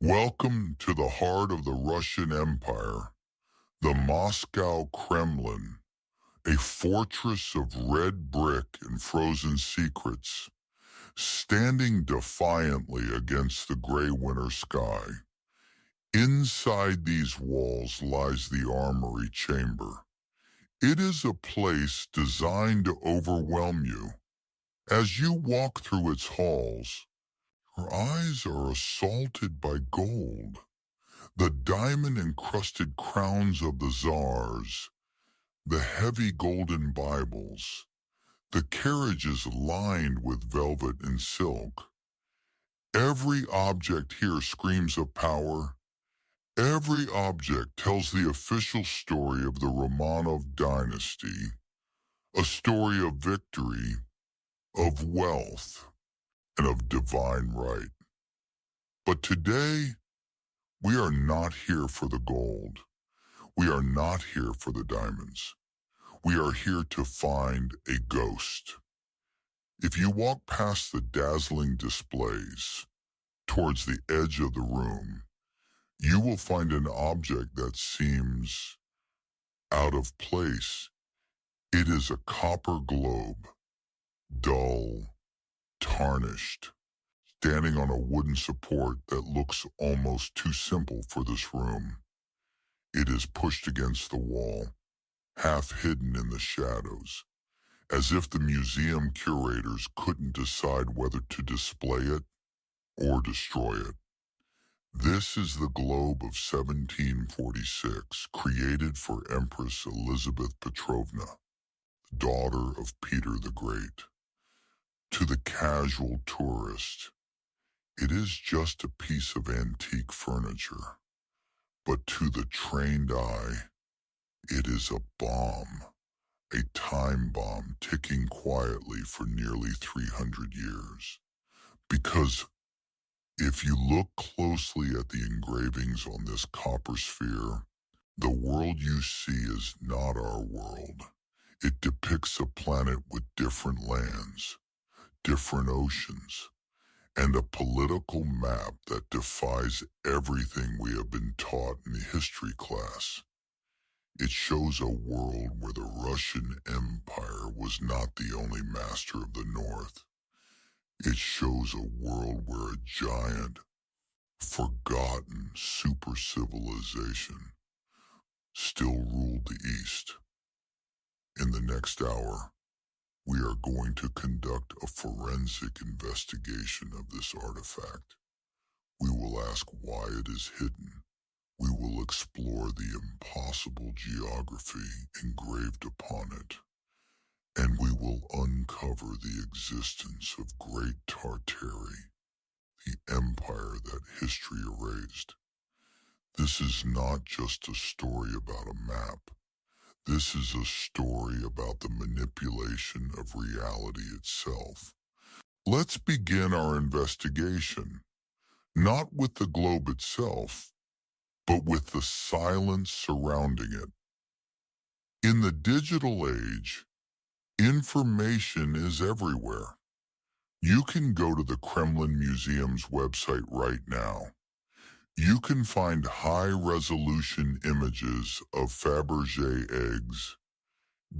Welcome to the heart of the Russian Empire, the Moscow Kremlin, a fortress of red brick and frozen secrets, standing defiantly against the gray winter sky. Inside these walls lies the Armory Chamber. It is a place designed to overwhelm you. As you walk through its halls, your eyes are assaulted by gold. The diamond-encrusted crowns of the czars, the heavy golden Bibles, the carriages lined with velvet and silk. Every object here screams of power. Every object tells the official story of the Romanov dynasty, a story of victory, of wealth, and of divine right. But today, we are not here for the gold. We are not here for the diamonds. We are here to find a ghost. If you walk past the dazzling displays towards the edge of the room, you will find an object that seems out of place. It is a copper globe, dull, tarnished, standing on a wooden support that looks almost too simple for this room. It is pushed against the wall, half hidden in the shadows, as if the museum curators couldn't decide whether to display it or destroy it. This is the globe of 1746, created for Empress Elizabeth Petrovna, daughter of Peter the Great. To the casual tourist, it is just a piece of antique furniture, but to the trained eye, it is a bomb, a time bomb ticking quietly for nearly 300 years. Because if you look closely at the engravings on this copper sphere, the world you see is not our world. It depicts a planet with different lands, different oceans, and a political map that defies everything we have been taught in the history class. It shows a world where the Russian Empire was not the only master of the North. It shows a world where a giant, forgotten super civilization still ruled the East. In the next hour, we are going to conduct a forensic investigation of this artifact. We will ask why it is hidden. We will explore the impossible geography engraved upon it. And we will uncover the existence of Great Tartary, the empire that history erased. This is not just a story about a map. This is a story about the manipulation of reality itself. Let's begin our investigation, not with the globe itself, but with the silence surrounding it. In the digital age, information is everywhere. You can go to the Kremlin Museum's website right now. You can find high-resolution images of Fabergé eggs,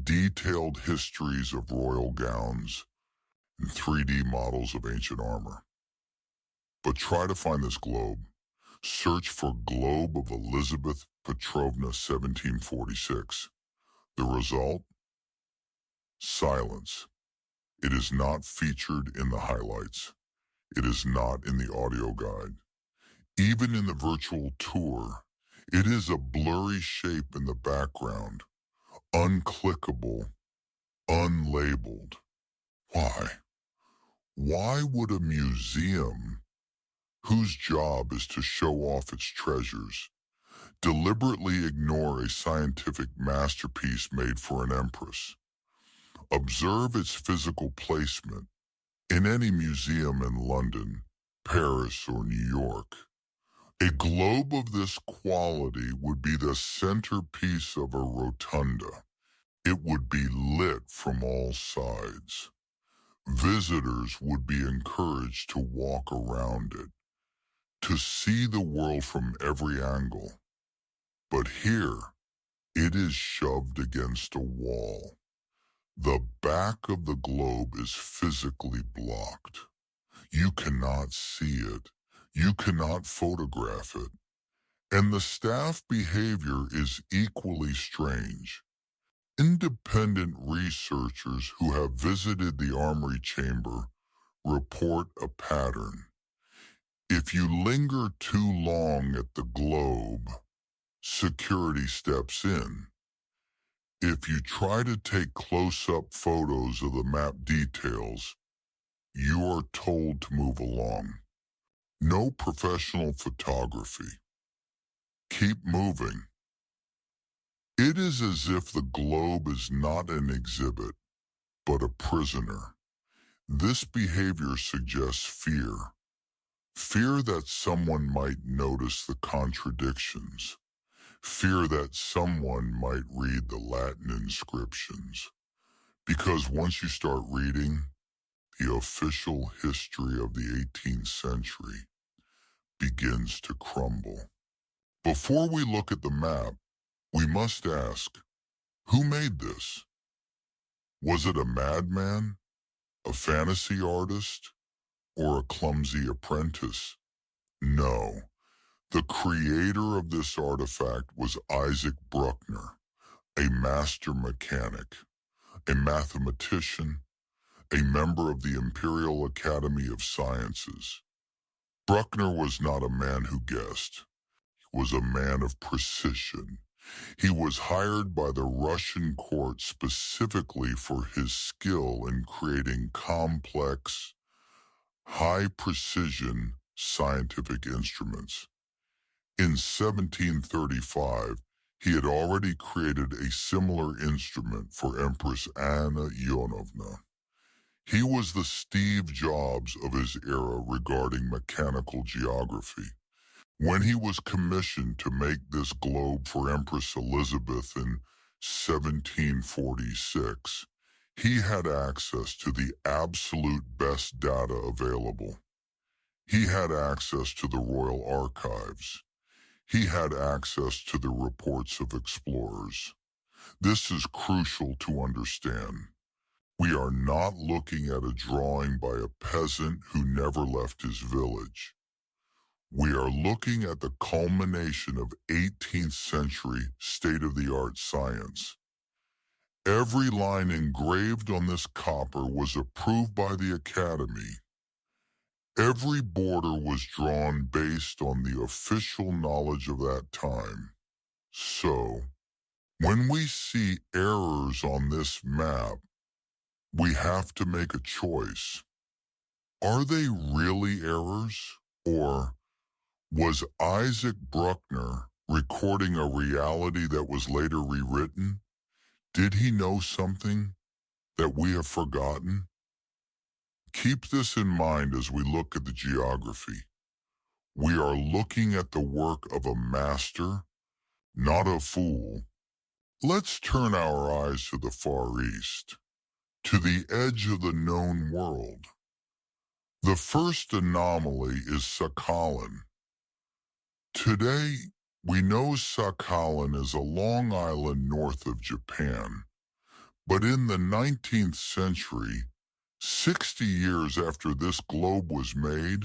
detailed histories of royal gowns, and 3D models of ancient armor. But try to find this globe. Search for Globe of Elizabeth Petrovna 1746. The result? Silence. It is not featured in the highlights. It is not in the audio guide. Even in the virtual tour, it is a blurry shape in the background, unclickable, unlabeled. Why? Why would a museum, whose job is to show off its treasures, deliberately ignore a scientific masterpiece made for an empress? Observe its physical placement. In any museum in London, Paris, or New York, a globe of this quality would be the centerpiece of a rotunda. It would be lit from all sides. Visitors would be encouraged to walk around it, to see the world from every angle. But here, it is shoved against a wall. The back of the globe is physically blocked. You cannot see it. You cannot photograph it. And the staff behavior is equally strange. Independent researchers who have visited the Armory Chamber report a pattern. If you linger too long at the globe, security steps in. If you try to take close-up photos of the map details, you are told to move along. No professional photography. Keep moving. It is as if the globe is not an exhibit, but a prisoner. This behavior suggests fear. Fear that someone might notice the contradictions. Fear that someone might read the Latin inscriptions. Because once you start reading, the official history of the 18th century begins to crumble. Before we look at the map, we must ask, who made this? Was it a madman, a fantasy artist, or a clumsy apprentice? No. The creator of this artifact was Isaac Bruckner, a master mechanic, a mathematician, a member of the Imperial Academy of Sciences. Bruckner was not a man who guessed. He was a man of precision. He was hired by the Russian court specifically for his skill in creating complex, high-precision scientific instruments. In 1735, he had already created a similar instrument for Empress Anna Ionovna. He was the Steve Jobs of his era regarding mechanical geography. When he was commissioned to make this globe for Empress Elizabeth in 1746, he had access to the absolute best data available. He had access to the royal archives. He had access to the reports of explorers. This is crucial to understand. We are not looking at a drawing by a peasant who never left his village. We are looking at the culmination of 18th century state-of-the-art science. Every line engraved on this copper was approved by the Academy. Every border was drawn based on the official knowledge of that time. So, when we see errors on this map, we have to make a choice. Are they really errors? Or was Isaac Bruckner recording a reality that was later rewritten? Did he know something that we have forgotten? Keep this in mind as we look at the geography. We are looking at the work of a master, not a fool. Let's turn our eyes to the Far East, to the edge of the known world. The first anomaly is Sakhalin. Today, we know Sakhalin is a long island north of Japan, but in the 19th century, 60 years after this globe was made,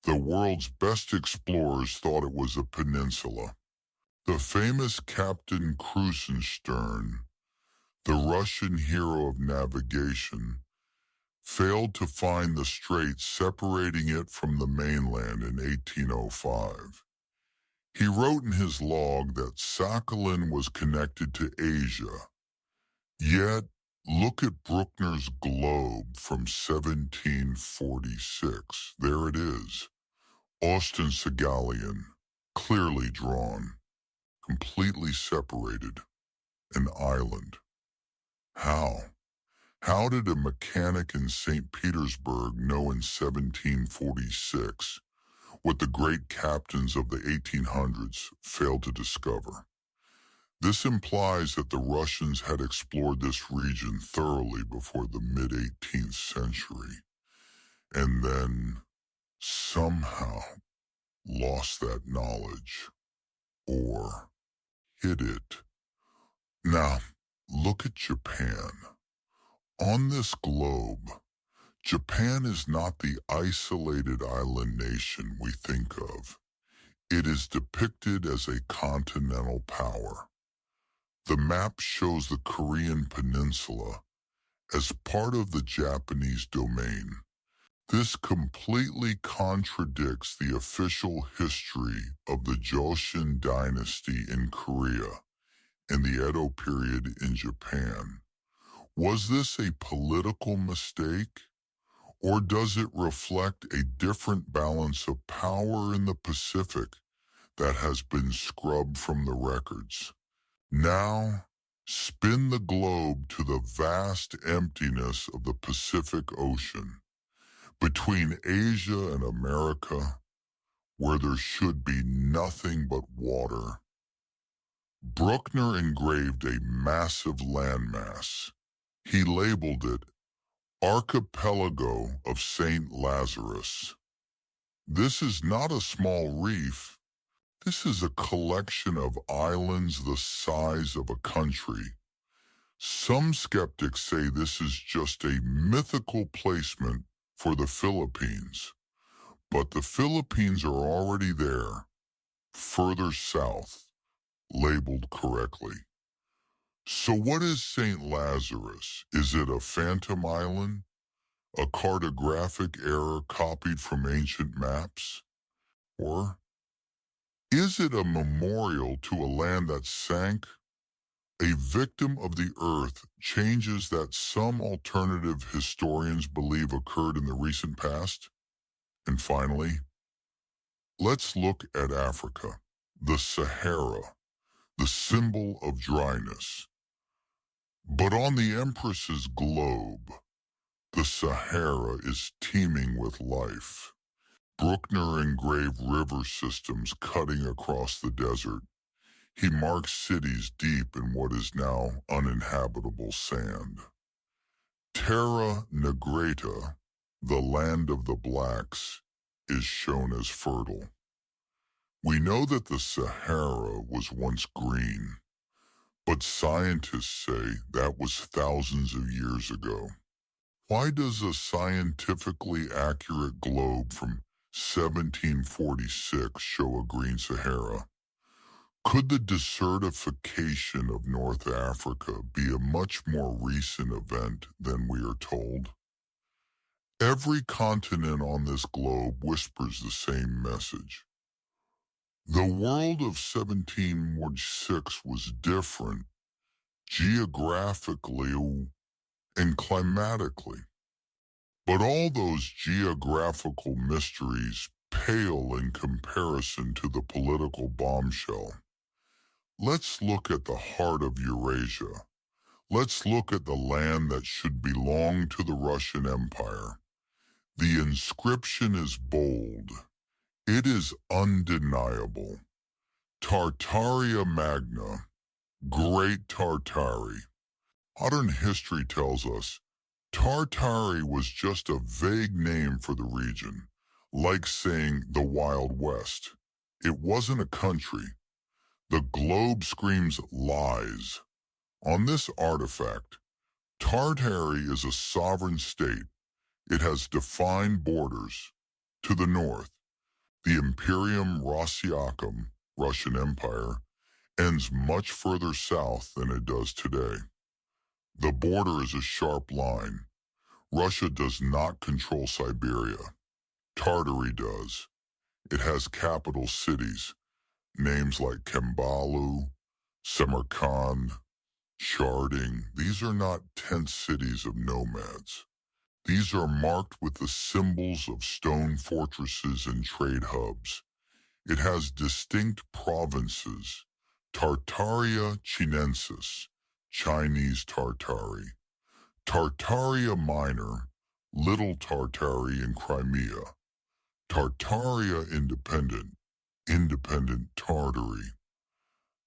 the world's best explorers thought it was a peninsula. The famous Captain Krusenstern, the Russian hero of navigation, failed to find the strait separating it from the mainland in 1805. He wrote in his log that Sakhalin was connected to Asia. Yet, look at Bruckner's globe from 1746. There it is. Ostensagalian, clearly drawn, completely separated, an island. How? How did a mechanic in St. Petersburg know in 1746 what the great captains of the 1800s failed to discover? This implies that the Russians had explored this region thoroughly before the mid-18th century, and then, somehow, lost that knowledge, or hid it. Now, look at Japan. On this globe, Japan is not the isolated island nation we think of. It is depicted as a continental power. The map shows the Korean peninsula as part of the Japanese domain. This completely contradicts the official history of the Joseon dynasty in Korea and the Edo period in Japan. Was this a political mistake, or does it reflect a different balance of power in the Pacific that has been scrubbed from the records? Now, spin the globe to the vast emptiness of the Pacific Ocean, between Asia and America, where there should be nothing but water. Bruckner engraved a massive landmass. He labeled it Archipelago of St. Lazarus. This is not a small reef. This is a collection of islands the size of a country. Some skeptics say this is just a mythical placement for the Philippines, but the Philippines are already there, further south, labeled correctly. So what is St. Lazarus? Is it a phantom island? A cartographic error copied from ancient maps? Or is it a memorial to a land that sank? A victim of the earth, changes that some alternative historians believe occurred in the recent past? And finally, let's look at Africa, the Sahara, the symbol of dryness. But on the Empress's globe, the Sahara is teeming with life. Bruckner engraved river systems cutting across the desert. He marks cities deep in what is now uninhabitable sand. Terra Negrita, the land of the blacks, is shown as fertile. We know that the Sahara was once green, but scientists say that was thousands of years ago. Why does a scientifically accurate globe from 1746 show a green Sahara? Could the desertification of North Africa be a much more recent event than we are told? Every continent on this globe whispers the same message. The world of 1746 was different, geographically and climatically. But all those geographical mysteries pale in comparison to the political bombshell. Let's look at the heart of Eurasia. Let's look at the land that should belong to the Russian Empire. The inscription is bold. It is undeniable. Tartaria Magna, Great Tartary. Modern history tells us Tartary was just a vague name for the region, like saying the Wild West. It wasn't a country. The globe screams lies. On this artifact, Tartary is a sovereign state. It has defined borders. To the north, the Imperium Rossiacum, Russian Empire, ends much further south than it does today. The border is a sharp line. Russia does not control Siberia. Tartary does. It has capital cities, names like Kembalu, Samarkand, Sharding. These are not tent cities of nomads. These are marked with the symbols of stone fortresses and trade hubs. It has distinct provinces: Tartaria Chinensis, Chinese Tartary; Tartaria Minor, Little Tartary in Crimea; Tartaria Independent, Independent Tartary.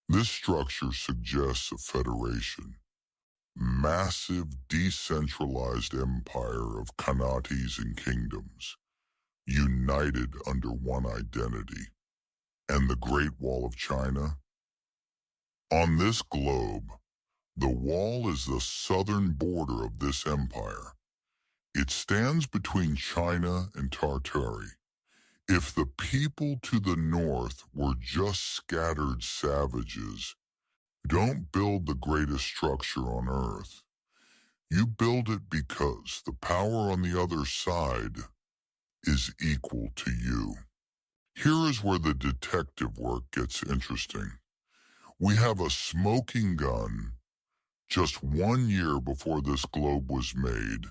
This structure suggests a federation, massive decentralized empire of khanates and kingdoms. united under one identity. And the Great Wall of China? On this globe, the wall is the southern border of this empire. It stands between China and Tartary. If the people to the north were just scattered savages, don't build the greatest structure on earth. You build it because the power on the other side is equal to you. Here is where the detective work gets interesting. We have a smoking gun just 1 year before this globe was made.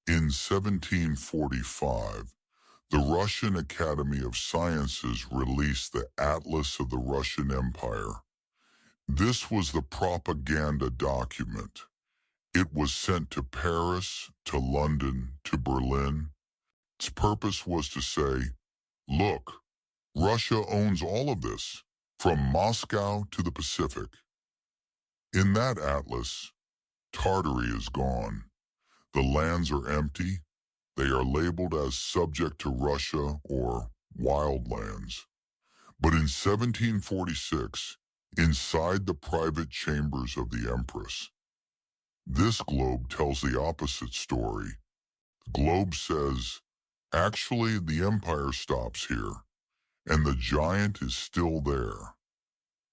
In 1745, the Russian Academy of Sciences released the Atlas of the Russian Empire. This was the propaganda document. It was sent to Paris, to London, to Berlin. Its purpose was to say, look, Russia owns all of this, from Moscow to the Pacific. In that atlas, Tartary is gone. The lands are empty. They are labeled as subject to Russia or wild lands. But in 1746, inside the private chambers of the Empress, this globe tells the opposite story. The globe says, actually, the empire stops here, and the giant is still there.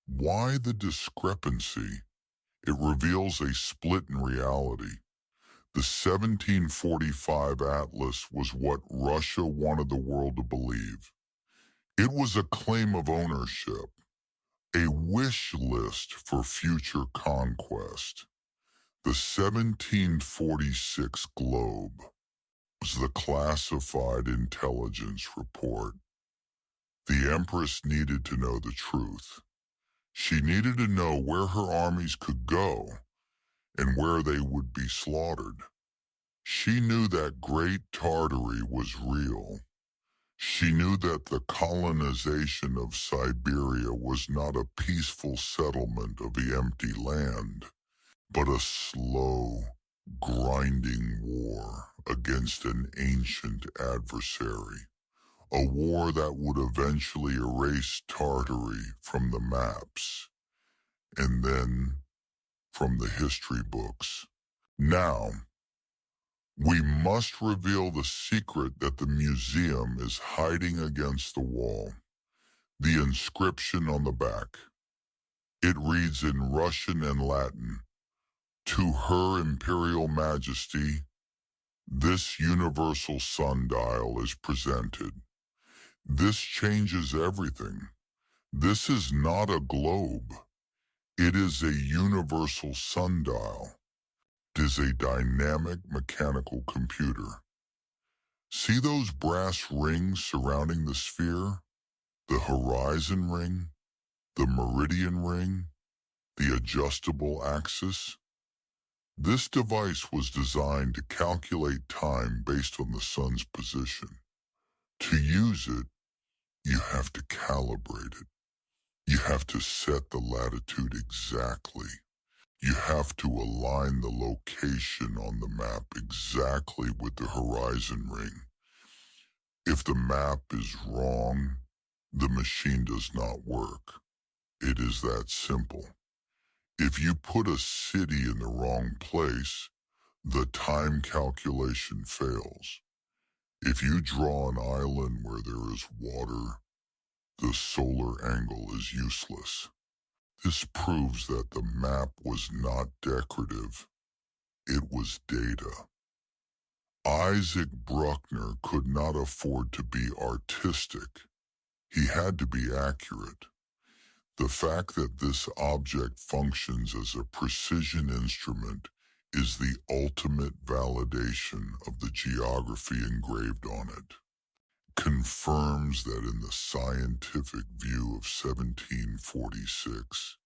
Why the discrepancy? It reveals a split in reality. The 1745 Atlas was what Russia wanted the world to believe. It was a claim of ownership, a wish list for future conquest. The 1746 Globe was the classified intelligence report. The Empress needed to know the truth. She needed to know where her armies could go and where they would be slaughtered. She knew that Great Tartary was real. She knew that the colonization of Siberia was not a peaceful settlement of the empty land, but a slow, grinding war against an ancient adversary, a war that would eventually erase Tartary from the maps, and then from the history books. Now, we must reveal the secret that the museum is hiding against the wall. The inscription on the back. It reads in Russian and Latin, "To Her Imperial Majesty, this universal sundial is presented." This changes everything. This is not a globe. It is a universal sundial. It is a dynamic mechanical computer. See those brass rings surrounding the sphere? The horizon ring, the meridian ring, the adjustable axis? This device was designed to calculate time based on the sun's position. To use it, you have to calibrate it. You have to set the latitude exactly. You have to align the location on the map exactly with the horizon ring. If the map is wrong, the machine does not work. It is that simple. If you put a city in the wrong place, the time calculation fails. If you draw an island where there is water, the solar angle is useless. This proves that the map was not decorative. It was data. Isaac Bruckner could not afford to be artistic. He had to be accurate. The fact that this object functions as a precision instrument is the ultimate validation of the geography engraved on it. Confirms that in the scientific view of 1746,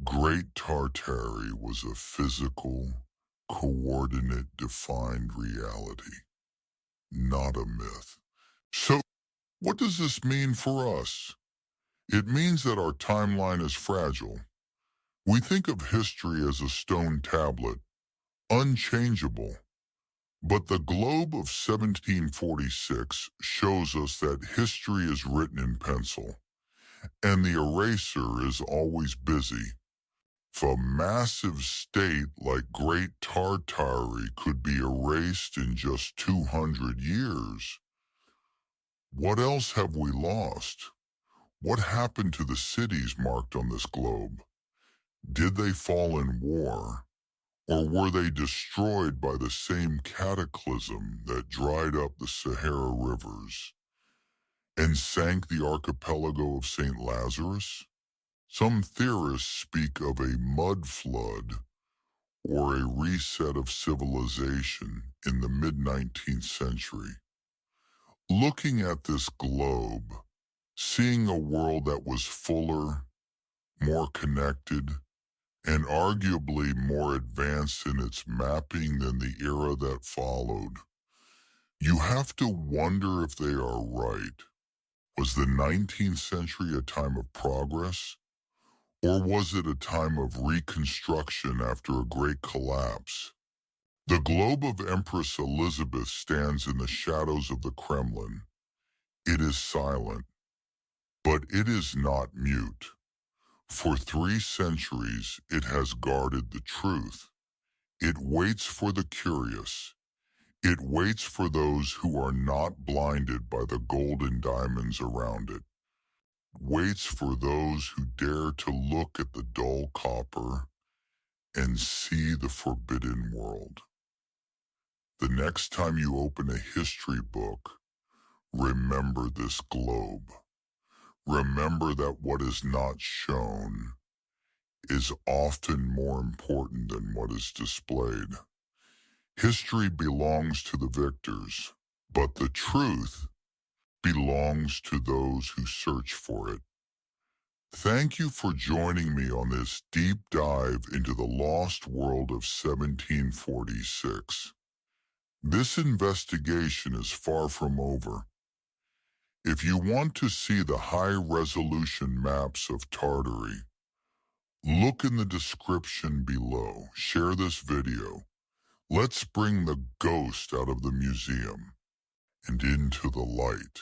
Great Tartary was a physical, coordinate-defined reality, not a myth. So, what does this mean for us? It means that our timeline is fragile. We think of history as a stone tablet, unchangeable. But the globe of 1746 shows us that history is written in pencil, and the eraser is always busy. If a massive state like Great Tartary could be erased in just 200 years, what else have we lost? What happened to the cities marked on this globe? Did they fall in war, or were they destroyed by the same cataclysm that dried up the Sahara rivers and sank the archipelago of St. Lazarus? Some theorists speak of a mud flood or a reset of civilization in the mid-19th century. Looking at this globe, seeing a world that was fuller, more connected, and arguably more advanced in its mapping than the era that followed, you have to wonder if they are right. Was the 19th century a time of progress? Or was it a time of reconstruction after a great collapse? The globe of Empress Elizabeth stands in the shadows of the Kremlin. It is silent, but it is not mute. For 3 centuries, it has guarded the truth. It waits for the curious. It waits for those who are not blinded by the gold and diamonds around it. Waits for those who dare to look at the dull copper and see the forbidden world. The next time you open a history book, remember this globe. Remember that what is not shown is often more important than what is displayed. History belongs to the victors, but the truth belongs to those who search for it. Thank you for joining me on this deep dive into the lost world of 1746. This investigation is far from over. If you want to see the high-resolution maps of Tartary, look in the description below. Share this video. Let's bring the ghost out of the museum and into the light.